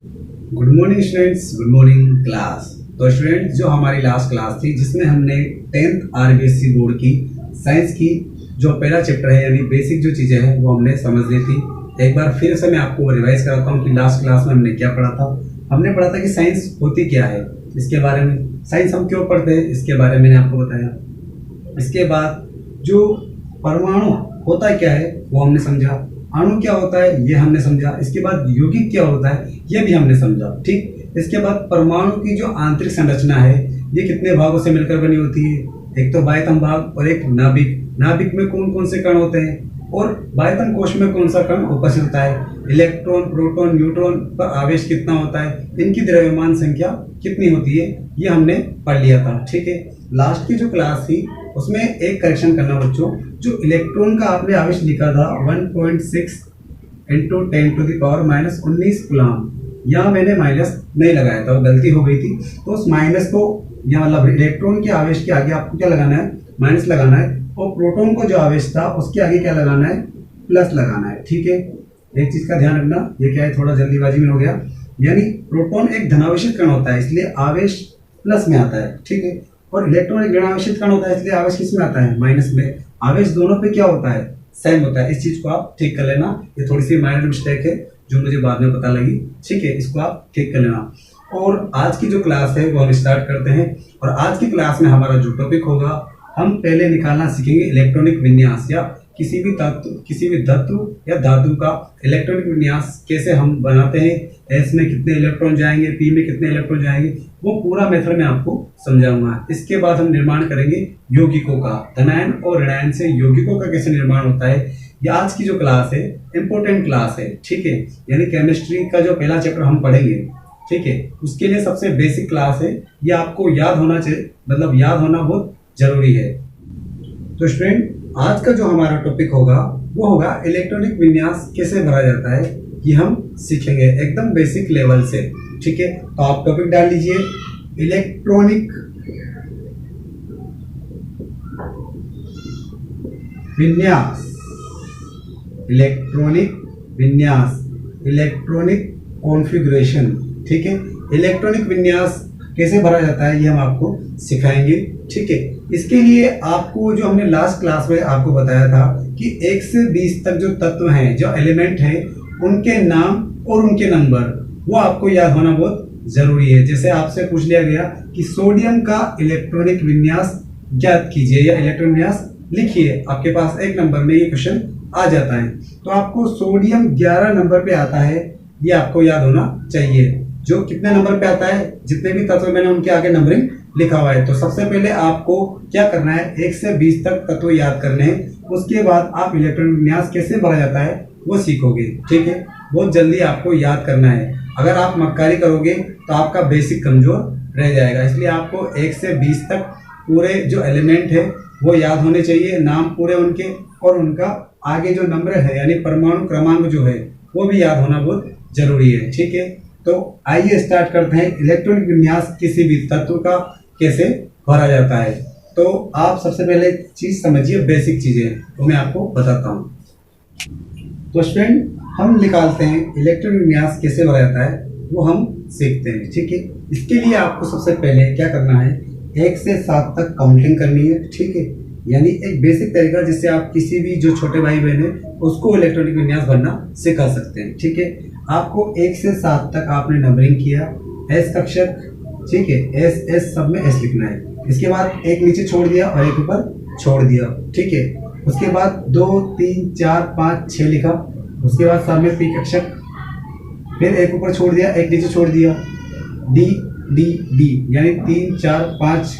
Good morning students, good morning class. तो students, जो हमारी लास्ट क्लास थी जिसमें हमने 10th आरबीएससी बोर्ड की साइंस की जो पहला चैप्टर है यानी बेसिक जो चीज़ें हैं वो हमने समझ ली थी। एक बार फिर से मैं आपको रिवाइज कराता हूँ कि लास्ट क्लास में हमने क्या पढ़ा था। हमने पढ़ा था कि साइंस होती क्या है, इसके बारे में, साइंस हम क्यों पढ़ते हैं इसके बारे में मैंने आपको बताया। इसके बाद जो परमाणु होता क्या है वो हमने समझा, अणु क्या होता है ये हमने समझा, इसके बाद यौगिक क्या होता है ये भी हमने समझा। ठीक, इसके बाद परमाणु की जो आंतरिक संरचना है ये कितने भागों से मिलकर बनी होती है, एक तो बाह्यतम भाग और एक नाभिक। नाभिक में कौन कौन से कण होते हैं और बाह्यतम कोश में कौन सा कण उपस्थित होता है, इलेक्ट्रॉन, प्रोटॉन, न्यूट्रॉन पर आवेश कितना होता है, इनकी द्रव्यमान संख्या कितनी होती है, ये हमने पढ़ लिया था। ठीक है, लास्ट की जो क्लास थी उसमें एक करेक्शन करना बच्चों, जो इलेक्ट्रॉन का आपने आवेश लिखा था 1.6 इंटू 10⁻⁻19 कूलम, यहाँ मैंने माइनस नहीं लगाया था, वो गलती हो गई थी। तो उस माइनस को यहाँ मतलब इलेक्ट्रॉन के आवेश के आगे आपको क्या लगाना है, माइनस लगाना है, और प्रोटॉन को जो आवेश था उसके आगे क्या लगाना है, प्लस लगाना है। ठीक है, एक चीज का ध्यान रखना, ये क्या है थोड़ा जल्दीबाजी में हो गया, यानी प्रोटॉन एक धनावेशित कण होता है इसलिए आवेश प्लस में आता है। ठीक है, और इलेक्ट्रॉन एक ऋणावेशित कण होता है इसलिए आवेश किस में आता है, माइनस में। आवेश दोनों पे क्या होता है, सेम होता है। इस चीज को आप ठीक कर लेना, ये थोड़ी सी माइनर मिस्टेक है जो मुझे बाद में पता लगी। ठीक है, इसको आप ठीक कर लेना। और आज की जो क्लास है वो हम स्टार्ट करते हैं। और आज की क्लास में हमारा जो टॉपिक होगा, हम पहले निकालना सीखेंगे इलेक्ट्रॉनिक विन्यास, या किसी भी धातु या धातु का इलेक्ट्रॉनिक विन्यास कैसे हम बनाते हैं, एस में कितने इलेक्ट्रॉन जाएंगे, पी में कितने इलेक्ट्रॉन जाएंगे, वो पूरा मेथड मैं आपको समझाऊंगा। इसके बाद हम निर्माण करेंगे यौगिकों का, धनायन और ऋणायन से यौगिकों का कैसे निर्माण होता है। ये आज की जो क्लास है इंपॉर्टेंट क्लास है। ठीक है, यानी केमिस्ट्री का जो पहला चैप्टर हम पढ़ेंगे, ठीक है, उसके लिए सबसे बेसिक क्लास है, ये आपको याद होना चाहिए, मतलब याद होना बहुत जरूरी है। तो स्टूडेंट, आज का जो हमारा टॉपिक होगा वो होगा इलेक्ट्रॉनिक विन्यास कैसे भरा जाता है, ये हम सीखेंगे एकदम बेसिक लेवल से। ठीक है, तो आप टॉपिक डाल लीजिए इलेक्ट्रॉनिक विन्यास, इलेक्ट्रॉनिक विन्यास, इलेक्ट्रॉनिक कॉन्फ़िगरेशन। ठीक है, इलेक्ट्रॉनिक विन्यास कैसे भरा जाता है ये हम आपको सिखाएंगे। ठीक है, इसके लिए आपको जो हमने लास्ट क्लास में आपको बताया था कि 1 से 20 तक जो तत्व हैं, जो एलिमेंट हैं, उनके नाम और उनके नंबर वो आपको याद होना बहुत जरूरी है। जैसे आपसे पूछ लिया गया कि सोडियम का इलेक्ट्रॉनिक विन्यास ज्ञात कीजिए या इलेक्ट्रॉनिक विन्यास लिखिए, आपके पास एक नंबर में ये क्वेश्चन आ जाता है, तो आपको सोडियम 11 नंबर पे आता है, ये आपको याद होना चाहिए। जो कितने नंबर पे आता है, जितने भी तत्व मैंने उनके आगे नंबरिंग लिखा हुआ है। तो सबसे पहले आपको क्या करना है, 1 से 20 तक तत्व याद करने हैं, उसके बाद आप इलेक्ट्रॉनिक विन्यास कैसे भरा जाता है वो सीखोगे। ठीक है, बहुत जल्दी आपको याद करना है, अगर आप मक्कारी करोगे तो आपका बेसिक कमजोर रह जाएगा। इसलिए आपको 1 से 20 तक पूरे जो एलिमेंट है वो याद होने चाहिए, नाम पूरे उनके, और उनका आगे जो नंबर है यानी परमाणु क्रमांक जो है वो भी याद होना बहुत जरूरी है। ठीक है, तो आइए स्टार्ट करते हैं इलेक्ट्रॉनिक विन्यास किसी भी तत्व का कैसे भरा जाता है। तो आप सबसे पहले चीज समझिए, बेसिक चीजें वो मैं आपको बताता हूँ। तो स्टूडेंट, हम निकालते हैं इलेक्ट्रॉनिक विन्यास कैसे भरा जाता है वो हम सीखते हैं। ठीक है, इसके लिए आपको सबसे पहले क्या करना है, 1 से 7 तक काउंटिंग करनी है। ठीक है, यानी एक बेसिक तरीका जिससे आप किसी भी जो छोटे भाई बहन है उसको इलेक्ट्रॉनिक विन्यास भरना सिखा सकते हैं। ठीक है, आपको 1 से 7 तक आपने नंबरिंग किया, एस कक्षक, ठीक है, एस एस सब में एस लिखना है। इसके बाद एक नीचे छोड़ दिया और एक ऊपर छोड़ दिया। ठीक है, उसके बाद 2 3 4 5 6 लिखा, उसके बाद सब में पी कक्षक, फिर एक ऊपर छोड़ दिया एक नीचे छोड़ दिया, डी डी डी यानी 3 4 5,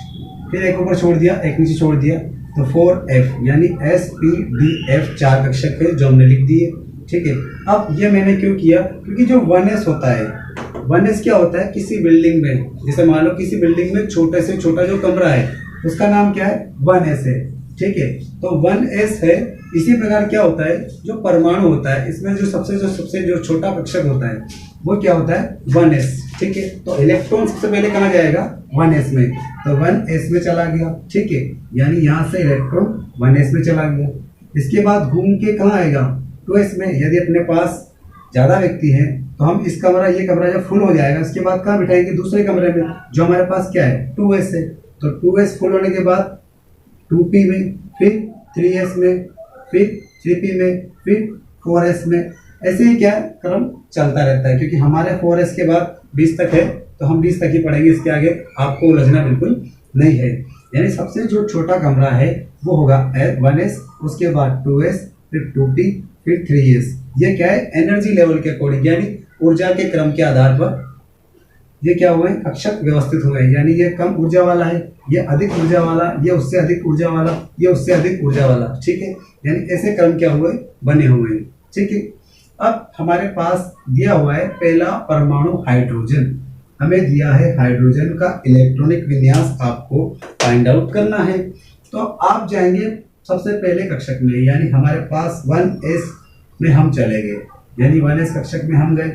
फिर एक ऊपर छोड़ दिया एक नीचे छोड़ दिया, तो 4F यानी SPDF 4 कक्षक है जो हमने लिख दिए। ठीक है, अब ये मैंने क्यों किया, क्योंकि जो 1S होता है, 1S क्या होता है, किसी बिल्डिंग में, जैसे मान लो किसी बिल्डिंग में छोटे से छोटा जो कमरा है उसका नाम क्या है, 1S है। ठीक है, तो 1S है। इसी प्रकार क्या होता है, जो परमाणु होता है इसमें जो सबसे जो छोटा कक्षक होता है वो क्या होता है, 1S। ठीक है, तो इलेक्ट्रॉन सबसे पहले कहाँ जाएगा, 1S में, तो 1S में चला गया। ठीक है, यानी यहाँ से इलेक्ट्रॉन 1S में चला गया। इसके बाद घूम के कहाँ आएगा, 2S में। यदि अपने पास ज्यादा व्यक्ति हैं तो हम इस कमरा, ये कमरा जब फुल हो जाएगा उसके बाद कहाँ बिठाएंगे, दूसरे कमरे में, जो हमारे पास क्या है 2S है। तो 2S फुल होने के बाद 2P में, फिर 3S में, फिर 3P में, फिर 4S में, ऐसे ही क्या क्रम चलता रहता है। क्योंकि हमारे 4S के बाद 20 तक है तो हम 20 तक ही पढ़ेंगे, इसके आगे आपको उलझना बिल्कुल नहीं है। यानी सबसे जो छोटा कमरा है वो होगा 1S, उसके बाद 2S, फिर 2P, फिर 3S। ये क्या है, एनर्जी लेवल के अकॉर्डिंग, यानी ऊर्जा के क्रम के आधार पर ये क्या हुए, कक्षक व्यवस्थित हुए हैं। यानी ये कम ऊर्जा वाला है, ये अधिक ऊर्जा वाला, ये उससे अधिक ऊर्जा वाला, ये उससे अधिक ऊर्जा वाला, ठीक है। यानी ऐसे क्रम क्या हुए, बने हुए हैं, ठीक है। अब हमारे पास दिया हुआ है पहला परमाणु हाइड्रोजन, हमें दिया है हाइड्रोजन का इलेक्ट्रॉनिक विन्यास आपको फाइंड आउट करना है। तो आप जाएंगे सबसे पहले कक्षक में, यानी हमारे पास 1S में हम चले गए, यानी 1S कक्षक में हम गए,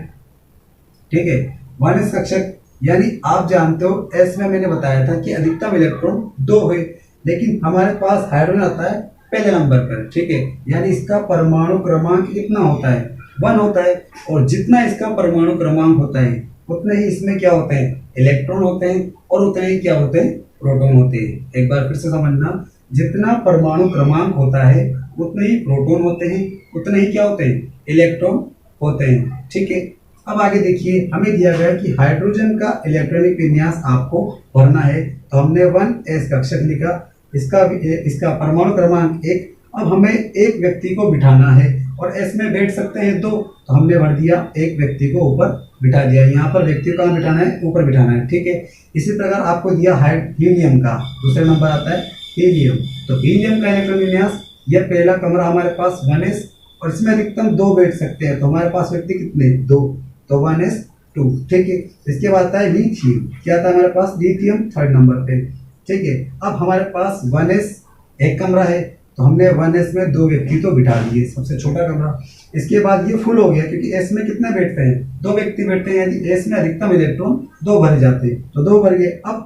ठीक है। 1S कक्षक यानी आप जानते हो S में मैंने बताया था कि अधिकतम इलेक्ट्रॉन 2 है, लेकिन हमारे पास हाइड्रोजन आता है पहले नंबर पर, ठीक है। यानी इसका परमाणु क्रमांक कितना होता है, 1 होता है। और जितना इसका परमाणु क्रमांक होता है उतने ही इसमें क्या होते हैं, इलेक्ट्रॉन होते हैं, और उतने ही क्या होते हैं, प्रोटॉन होते हैं। एक बार फिर से समझना, जितना परमाणु क्रमांक होता है उतने ही प्रोटॉन होते हैं, उतने ही क्या होते हैं, इलेक्ट्रॉन होते हैं, ठीक है। अब आगे देखिए, हमें दिया गया है कि हाइड्रोजन का इलेक्ट्रॉनिक विन्यास आपको भरना है। तो हमने 1S कक्षक लिखा, इसका परमाणु क्रमांक 1। अब हमें एक व्यक्ति को बिठाना है, और S में बैठ सकते हैं 2, तो हमने भर दिया, एक व्यक्ति को ऊपर बिठा दिया। यहाँ पर व्यक्ति को कहाँ बिठाना है, ऊपर बिठाना है, ठीक है। इसी प्रकार आपको दिया हीलियम का, दूसरे नंबर आता है हीलियम। तो हीलियम का इलेक्ट्रॉन विन्यास, यह पहला कमरा हमारे पास 1S, और इसमें अधिकतम 2 बैठ सकते हैं। तो हमारे पास व्यक्ति कितने, 2, तो 1S2, ठीक है। इसके बाद आता है लिथियम, क्या था हमारे पास, लिथियम 3rd नंबर पे, ठीक है। अब हमारे पास 1S एक कमरा है, तो हमने 1S में 2 व्यक्ति तो बिठा दिए, सबसे छोटा कमरा। इसके बाद ये फुल हो गया, क्योंकि S में कितने बैठते हैं, 2 व्यक्ति बैठते हैं, यदि S में अधिकतम इलेक्ट्रॉन 2 भरे जाते हैं, तो 2 भर गए। अब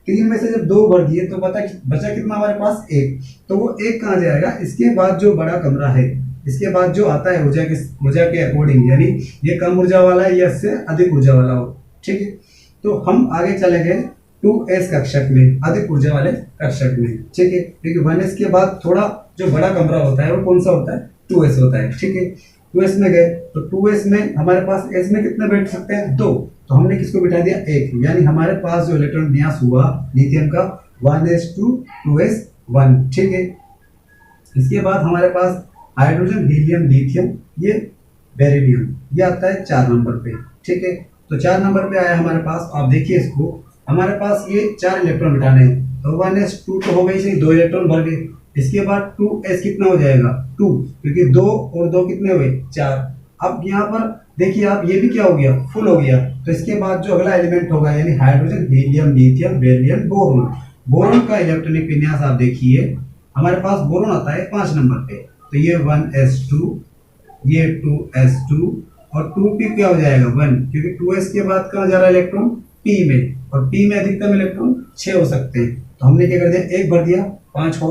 3 में से जब 2 भर दिए तो बचा कितना हमारे पास, 1। तो वो 1 कहाँ जाएगा, इसके बाद जो बड़ा कमरा है, इसके बाद जो आता है ऊर्जा के अकॉर्डिंग, यानी ये कम ऊर्जा वाला है या इससे अधिक ऊर्जा वाला हो, ठीक है। तो हम आगे चले गए 2S कक्षक में, अधिक ऊर्जा वाले कक्षक में, ठीक है। क्योंकि 1S के बाद थोड़ा जो बड़ा कमरा होता है वो कौन सा होता है, 2S होता है, ठीक है। 2S में गए, तो 2S में हमारे पास S में कितने बैठ सकते हैं, 2, तो हमने किसको बिठा दिया, 1। यानी हमारे पास जो इलेक्ट्रॉन विन्यास हुआ लिथियम का 1S2 2S1, ठीक है। इसके बाद हमारे पास हाइड्रोजन, हीलियम, लिथियम, ये बेरिलियम, ये आता है 4 नंबर पे, ठीक है। तो 4 नंबर पे आया हमारे पास। आप देखिए इसको, हमारे पास ये 4 इलेक्ट्रॉन बिठाने हैं, तो 1S2 तो हो गई, सही 2 इलेक्ट्रॉन भर गए। इसके बाद 2S कितना हो जाएगा, 2, क्योंकि 2 और 2 कितने हुए, 4। अब यहाँ पर देखिए आप, ये भी क्या हो गया, फुल हो गया। तो इसके बाद जो अगला एलिमेंट होगा, यानी hydrogen, helium, lithium, beryllium, boron. Boron का इलेक्ट्रॉनिक विन्यास आप देखिए, हमारे पास बोरोन आता है 5 नंबर पे, तो ये 1S2, ये 2S2, और 2P क्या हो जाएगा, 1, क्योंकि 2S के बाद कहाँ जा रहा है इलेक्ट्रॉन, P में, और P में अधिकतम इलेक्ट्रॉन 6 हो सकते हैं। तो हमने क्या कर दिया, 1 भर दिया, 5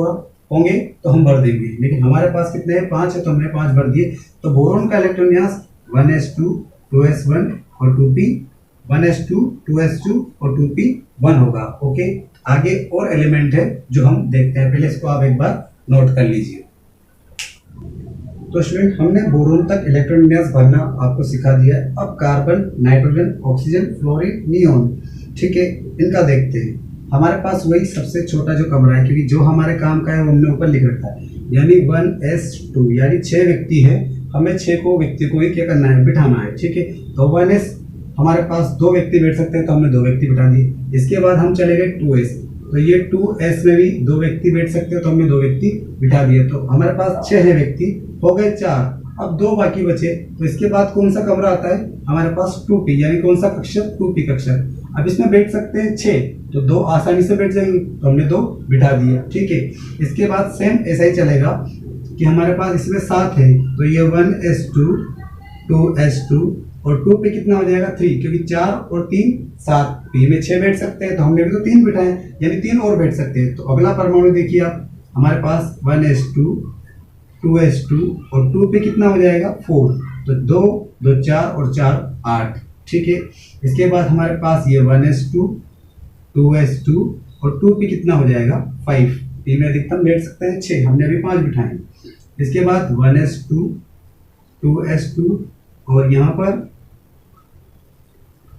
होंगे तो हम भर देंगे, लेकिन हमारे पास कितने हैं, 5 है, तो हमने 5 भर दिए। तो बोरोन का इलेक्ट्रॉन विन्यास 1S2 2S1 और 2P, 1S2 2S2 और 2P 1 होगा, ओके। आगे और एलिमेंट है जो हम देखते हैं, पहले इसको आप एक बार नोट कर लीजिए। तो स्टूडेंट, हमने बोरोन तक इलेक्ट्रॉन विन्यास भरना आपको सिखा दिया है। अब carbon, nitrogen, oxygen, fluorine, neon, ठीक है, इनका देखते हैं। हमारे पास वही सबसे छोटा जो कमरा है, क्योंकि जो हमारे काम का है वो हमने ऊपर लिख रखा है, यानी 1S2, यानी 6 व्यक्ति है, हमें 6 व्यक्ति को ही क्या करना है, बिठाना है, ठीक है। तो 1S हमारे पास 2 व्यक्ति बैठ सकते हैं, तो हमने 2 व्यक्ति बिठा दिए। इसके बाद हम चले गए 2S, तो ये 2S में भी 2 व्यक्ति बैठ सकते हैं, तो हमने 2 व्यक्ति बिठा दिए। तो हमारे पास 6 है व्यक्ति, हो गए 4, अब 2 बाकी बचे। तो इसके बाद कौन सा कमरा आता है हमारे पास, 2P, यानी कौन सा कक्षक, 2P कक्षक। अब इसमें बैठ सकते हैं 6, तो 2 आसानी से बैठ जाएंगे, तो हमने 2 बिठा दिए, ठीक है। इसके बाद सेम ऐसा ही चलेगा कि हमारे पास इसमें 7 है, तो ये 1S2 2S2 और 2P कितना हो जाएगा, 3, क्योंकि 4 और 3 7, P में 6 बैठ सकते हैं, तो हमने भी तो 3 बिठाए, यानी 3 और बैठ सकते हैं। तो अगला परमाणु देखिए आप, हमारे पास 1S2 2S2 और 2P कितना हो जाएगा, 4, तो 2 2 4 और 4 8, ठीक है। इसके बाद हमारे पास ये 1s2 2s2 और 2p कितना हो जाएगा 5, p में अधिकतम बैठ सकते हैं 6, हमने अभी 5 बिठाए। इसके बाद 1s2 2s2 और यहाँ पर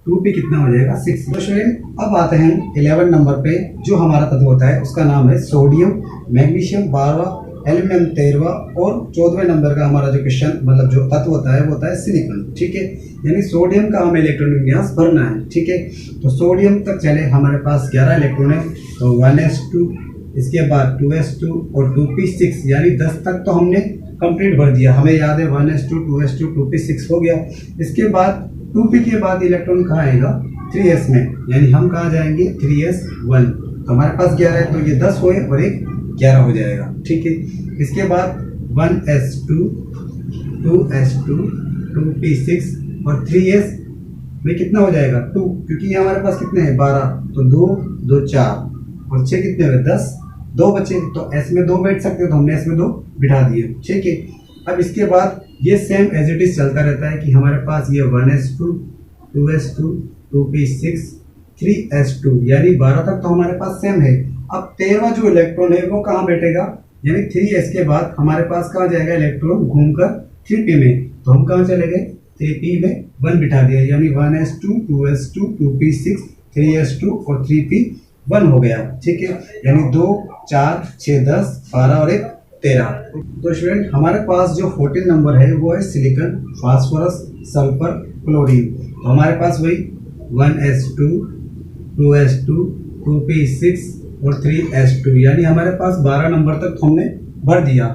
2p कितना हो जाएगा 6। तो स्टूडेंट अब आते हैं 11 नंबर पे, जो हमारा तत्व होता है उसका नाम है सोडियम, मैग्नीशियम 12, एल्यूमिनियम 13 और 14वें नंबर का हमारा जो क्वेश्चन मतलब जो तत्व होता है वो होता है सिलिकॉन, ठीक है। यानी सोडियम का हमें इलेक्ट्रॉन विन्यास भरना है, ठीक है। तो सोडियम तक चले, हमारे पास 11 इलेक्ट्रॉन है, तो 1s2, इसके बाद 2s2 और 2p6, यानी 10 तक तो हमने कंप्लीट भर दिया, हमें याद है 1s2 2s2 2p6 हो गया। इसके बाद 2p के बाद इलेक्ट्रॉन कहाँ आएगा 3s में, यानी हम कहाँ जाएंगे 3s1। तो हमारे पास 11 है, तो ये 10 हुए और एक 11 हो जाएगा, ठीक है। इसके बाद 1s2 2s2 2p6 और 3s में कितना हो जाएगा 2, क्योंकि ये हमारे पास कितने हैं 12, तो 2 2 4 और 6 कितने हुए 10, 2 बचे, तो s में 2 बैठ सकते हो, तो हमने s में 2 बिठा दिए, ठीक है। अब इसके बाद ये सेम एज इट इज चलता रहता है कि हमारे पास ये 1s2 2s2 2p6 3s2, यानी 12 तक तो हमारे पास सेम है। अब 13वां जो इलेक्ट्रॉन है वो कहाँ बैठेगा, यानी 3s के बाद हमारे पास कहाँ जाएगा इलेक्ट्रॉन घूमकर 3p में, तो हम कहाँ चले गए 3p में 1 बिठा दिया, यानी 1s2 2s2 2p6 3s2 और 3p1 हो गया, ठीक है। यानी 2 4 6 10 12 और 1 13। तो स्टूडेंट हमारे पास जो 14 नंबर है वो है सिलिकॉन, फास्फोरस, सल्फर, क्लोरीन। तो हमारे पास वही 1s2 2s2 2p6 और 3s2, यानी हमारे पास 12 नंबर तक हमने भर दिया,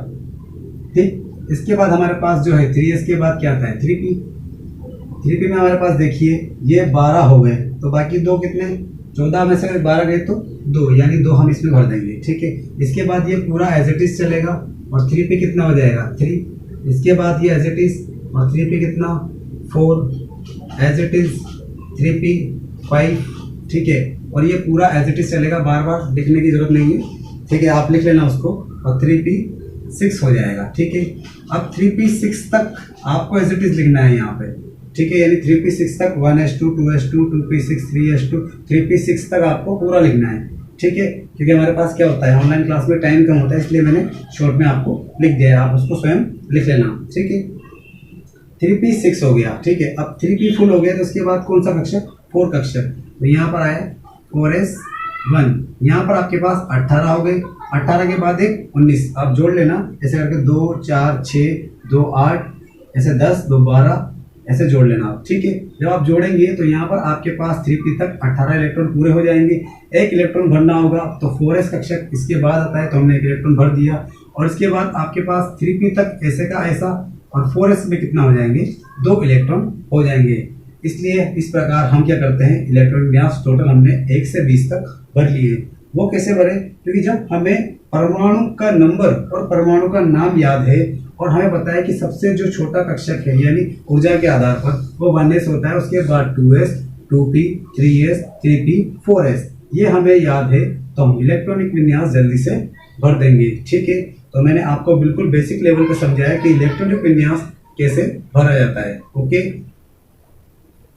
ठीक। इसके बाद हमारे पास जो है 3s के बाद क्या आता है 3p में हमारे पास देखिए ये 12 हो गए, तो बाकी 2 कितने 14 में से 12 गए तो 2, यानी 2 हम इसमें भर देंगे, ठीक है। इसके बाद ये पूरा एज इट इज चलेगा और 3p कितना हो जाएगा 3, इसके बाद ये एज इट इज और 3p कितना 4, एज इट इज 3p 5, ठीक है। और ये पूरा एज इट इज चलेगा, बार बार लिखने की जरूरत नहीं है, ठीक है, आप लिख लेना उसको, और 3p6 हो जाएगा, ठीक है। अब 3p6 तक आपको एज इट इज लिखना है यहाँ पे, ठीक है, यानी 3p6 तक 1s2 2s2 2p6 3s2 3p6 तक आपको पूरा लिखना है, ठीक है। क्योंकि हमारे पास क्या होता है ऑनलाइन क्लास में टाइम कम होता है, इसलिए मैंने शॉर्ट में आपको लिख दिया है, आप उसको स्वयं लिख लेना, ठीक है। 3p6 हो गया, ठीक है। अब 3p फुल हो गया, तो उसके बाद कौन सा कक्षक 4 कक्षक, तो यहाँ पर आया 4s1, यहाँ पर आपके पास 18 हो गए, 18 के बाद एक 19, आप जोड़ लेना ऐसे करके 2 4 6 2 8 ऐसे 10 2 12 ऐसे जोड़ लेना आप, ठीक है। जब आप जोड़ेंगे तो यहाँ पर आपके पास 3p तक 18 इलेक्ट्रॉन पूरे हो जाएंगे, एक इलेक्ट्रॉन भरना होगा, तो 4s कक्षक इसके बाद आता है, तो हमने एक इलेक्ट्रॉन भर दिया। और इसके बाद आपके पास 3p तक ऐसे का ऐसा और 4s में कितना हो जाएंगे 2 इलेक्ट्रॉन हो जाएंगे। इसलिए इस प्रकार हम क्या करते हैं इलेक्ट्रॉन विन्यास टोटल हमने 1 से 20 तक भर लिए। वो कैसे भरे, क्योंकि जब हमें परमाणु का नंबर और परमाणु का नाम याद है और हमें पता है कि सबसे जो छोटा कक्षक है यानी ऊर्जा के आधार पर वो 1s होता है, उसके बाद 2s 2p 3s 3p 4s, ये हमें याद है, तो हम इलेक्ट्रॉनिक विन्यास जल्दी से भर देंगे, ठीक है। तो मैंने आपको बिल्कुल बेसिक लेवल पे समझाया कि इलेक्ट्रॉनिक विन्यास कैसे भरा जाता है, ओके।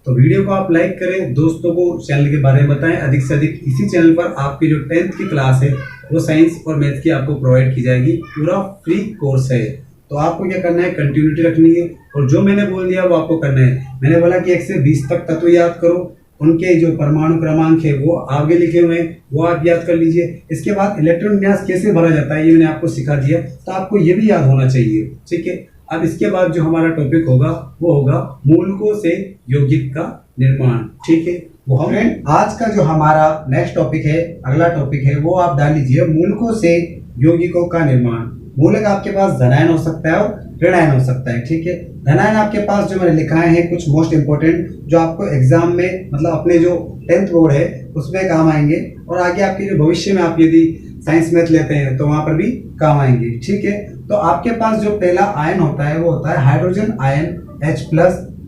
तो वीडियो को आप लाइक करें, दोस्तों को चैनल के बारे में बताएं, अधिक से अधिक इसी चैनल पर आपकी जो 10th की क्लास है वो साइंस और मैथ की आपको प्रोवाइड की जाएगी, पूरा फ्री कोर्स है। तो आपको क्या करना है कंटिन्यूटी रखनी है, और जो मैंने बोल दिया वो आपको करना है। मैंने बोला कि 1 से 20 तक तत्व याद करो, उनके जो परमाणु क्रमांक है वो आगे लिखे हुए हैं वो आप याद कर लीजिए। इसके बाद इलेक्ट्रॉन विन्यास कैसे भरा जाता है ये मैंने आपको सिखा दिया, तो आपको ये भी याद होना चाहिए, ठीक है। अब इसके बाद जो हमारा टॉपिक होगा वो होगा मूलकों से यौगिक का निर्माण, ठीक है। वो हम आज का जो हमारा नेक्स्ट टॉपिक है, अगला टॉपिक है, वो आप डाल लीजिए मूलकों से यौगिकों का निर्माण। मूलक आपके पास धनायन हो सकता है और ऋणायन हो सकता है, ठीक है। धनायन आपके पास जो मैंने लिखाए हैं कुछ मोस्ट इंपोर्टेंट जो आपको एग्जाम में मतलब अपने जो 10th बोर्ड है उसमें काम आएंगे, और आगे आपके जो भविष्य में आप यदि साइंस मैथ लेते हैं तो वहां पर भी काम आएंगे, ठीक है। तो आपके पास जो पहला आयन होता है वो होता है हाइड्रोजन आयन H+,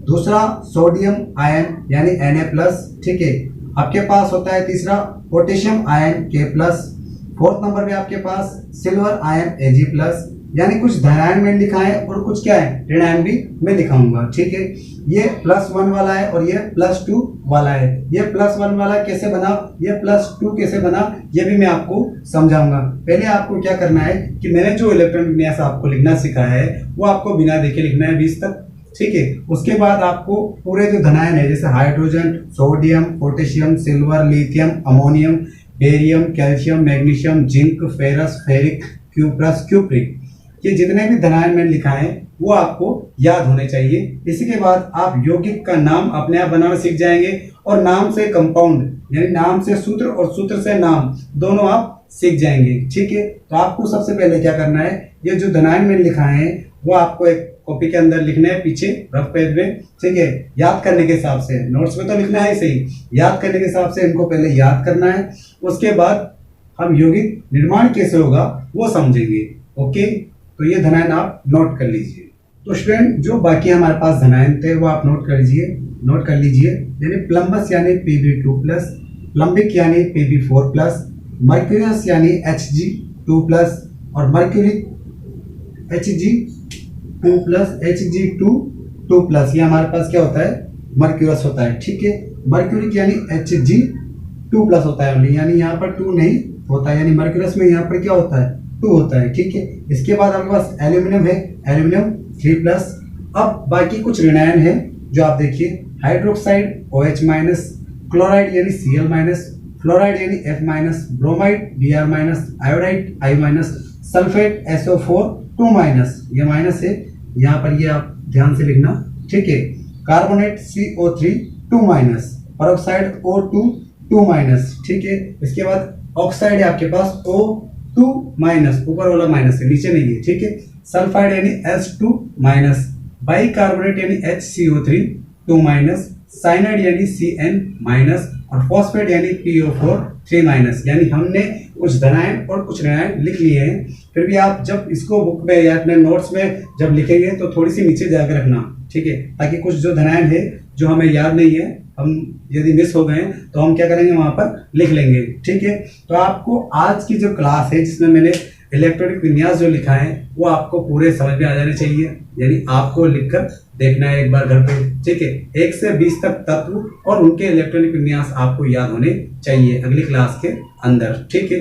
दूसरा सोडियम आयन यानी Na+, ठीक है। आपके पास होता है तीसरा potassium ion K+, fourth number पे आपके पास सिल्वर आयन Ag+, यानी कुछ धनायन में लिखा है और कुछ क्या है ऋणायन भी मैं दिखाऊंगा। ठीक है, ये +1 वाला है और ये +2 वाला है। ये +1 वाला कैसे बना, ये +2 कैसे बना, ये भी मैं आपको समझाऊंगा। पहले आपको क्या करना है कि मैंने जो इलेक्ट्रॉन विन्यास आपको लिखना सिखाया है वो आपको बिना देखे लिखना है 20 तक। ठीक है, उसके बाद आपको पूरे जो धनायन है जैसे hydrogen, sodium, potassium, silver, lithium, ammonium, barium, calcium, magnesium, zinc, ferrous, ferric, cuprous, cupric, ये जितने भी धनायन में लिखा है वो आपको याद होने चाहिए। इसी के बाद आप यौगिक का नाम अपने आप बनाना सीख जाएंगे और नाम से कंपाउंड यानी नाम से सूत्र और सूत्र से नाम दोनों आप सीख जाएंगे। ठीक है, तो आपको सबसे पहले क्या करना है, ये जो धनायन में लिखा है वो आपको एक कॉपी के अंदर लिखना है पीछे रफ पेज में। ठीक है, याद करने के हिसाब से, नोट्स में तो लिखना है सही, याद करने के हिसाब से इनको पहले याद करना है। उसके बाद हम यौगिक निर्माण कैसे होगा वो समझेंगे। ओके, तो ये धनायन आप नोट कर लीजिए। तो स्टूडेंट जो बाकी हमारे पास धनायन थे वो आप नोट कर लीजिए। यानी प्लम्बस यानी Pb2+, प्लम्बिक यानी Pb4+, मर्क्यूरियस यानी Hg2+, और मर्क्यूरिक Hg2+, ये हमारे पास क्या होता है मर्क्यूरस होता है। ठीक है, मर्क्यूरिक यानी Hg2+ होता है ओनली, यानी यहाँ पर 2 नहीं होता है, यानी मर्क्यूरस में यहाँ पर क्या होता है 2 होता है। ठीक है, इसके बाद आपके पास एल्यूमिनियम है, एल्यूमिनियम 3+। अब बाकी कुछ ऋणायन है जो आप देखिए, हाइड्रोक्साइड OH-, क्लोराइड यानी Cl-, फ्लोराइड यानी F-, bromide Br-, iodide I-, sulphate SO4 2-, ये माइनस है यहाँ पर, ये आप ध्यान से लिखना। ठीक है, कार्बोनेट CO3 2-, पेरोक्साइड O2 2-। ठीक है, इसके बाद ऑक्साइड है आपके पास O2-, ऊपर वाला माइनस है नीचे नहीं है। ठीक है, सल्फाइड यानी S2-, बाइकार्बोनेट यानी HCO3 2-, साइनाइड यानी CN-, और फॉस्फेट यानी PO4 3-। यानी हमने कुछ धनायन और कुछ ऋणायन लिख लिए हैं, फिर भी आप जब इसको बुक में या अपने नोट्स में जब लिखेंगे तो थोड़ी सी नीचे जाकर रखना। ठीक है, ताकि कुछ जो धनायन है जो हमें याद नहीं है, हम यदि मिस हो गए तो हम क्या करेंगे वहां पर लिख लेंगे। ठीक है, तो आपको आज की जो क्लास है जिसमें मैंने इलेक्ट्रॉनिक विन्यास जो लिखा है वो आपको पूरे समझ में आ जाने चाहिए, यानी आपको लिखकर देखना है एक बार घर पे। ठीक है, 1 से 20 तक तत्व और उनके इलेक्ट्रॉनिक विन्यास आपको याद होने चाहिए अगली क्लास के अंदर। ठीक है,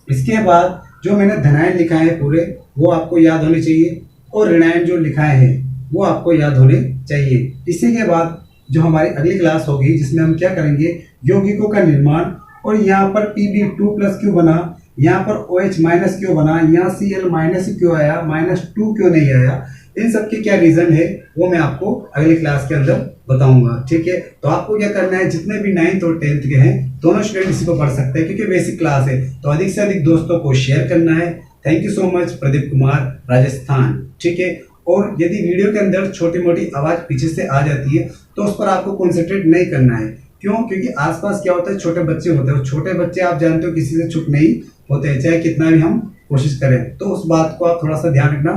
इसके बाद जो मैंने धनायन लिखा है पूरे वो आपको याद होने चाहिए और ऋणायन जो लिखा है वो आपको याद होने चाहिए। इसी के बाद जो हमारी अगली क्लास होगी जिसमें हम क्या करेंगे, यौगिकों का निर्माण, और यहाँ पर Pb2+ क्यों बना, यहाँ पर OH- क्यों बना, यहाँ Cl- क्यों आया, -2 क्यों नहीं आया, इन सब के क्या रीजन है वो मैं आपको अगली क्लास के अंदर बताऊंगा। ठीक है, तो आपको क्या करना है, जितने भी 9th और 10th के हैं दोनों स्टूडेंट इसी को पढ़ सकते हैं क्योंकि बेसिक क्लास है, तो अधिक से अधिक दोस्तों को शेयर करना है। Thank you so much, Pradeep Kumar, Rajasthan. ठीक है, और यदि वीडियो के अंदर छोटी मोटी आवाज पीछे से आ जाती है तो उस पर आपको कॉन्सेंट्रेट नहीं करना है। क्यों? क्योंकि आसपास क्या होता है, छोटे बच्चे होते हैं, छोटे बच्चे आप जानते हो किसी से चुप नहीं होते हैं, चाहे कितना भी हम कोशिश करें। तो उस बात को आप थोड़ा सा ध्यान रखना,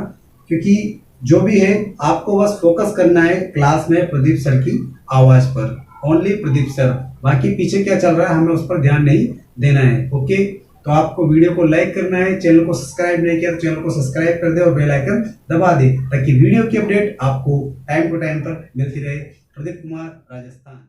क्योंकि जो भी है आपको बस फोकस करना है क्लास में प्रदीप सर की आवाज पर, ओनली प्रदीप सर, बाकी पीछे क्या चल रहा है हमें उस पर ध्यान नहीं देना है। ओके, तो आपको वीडियो को लाइक करना है, चैनल को सब्सक्राइब नहीं किया तो चैनल को सब्सक्राइब कर दे और बेल आइकन दबा दे ताकि वीडियो की अपडेट आपको टाइम टू टाइम पर मिलती रहे। प्रदीप कुमार, राजस्थान।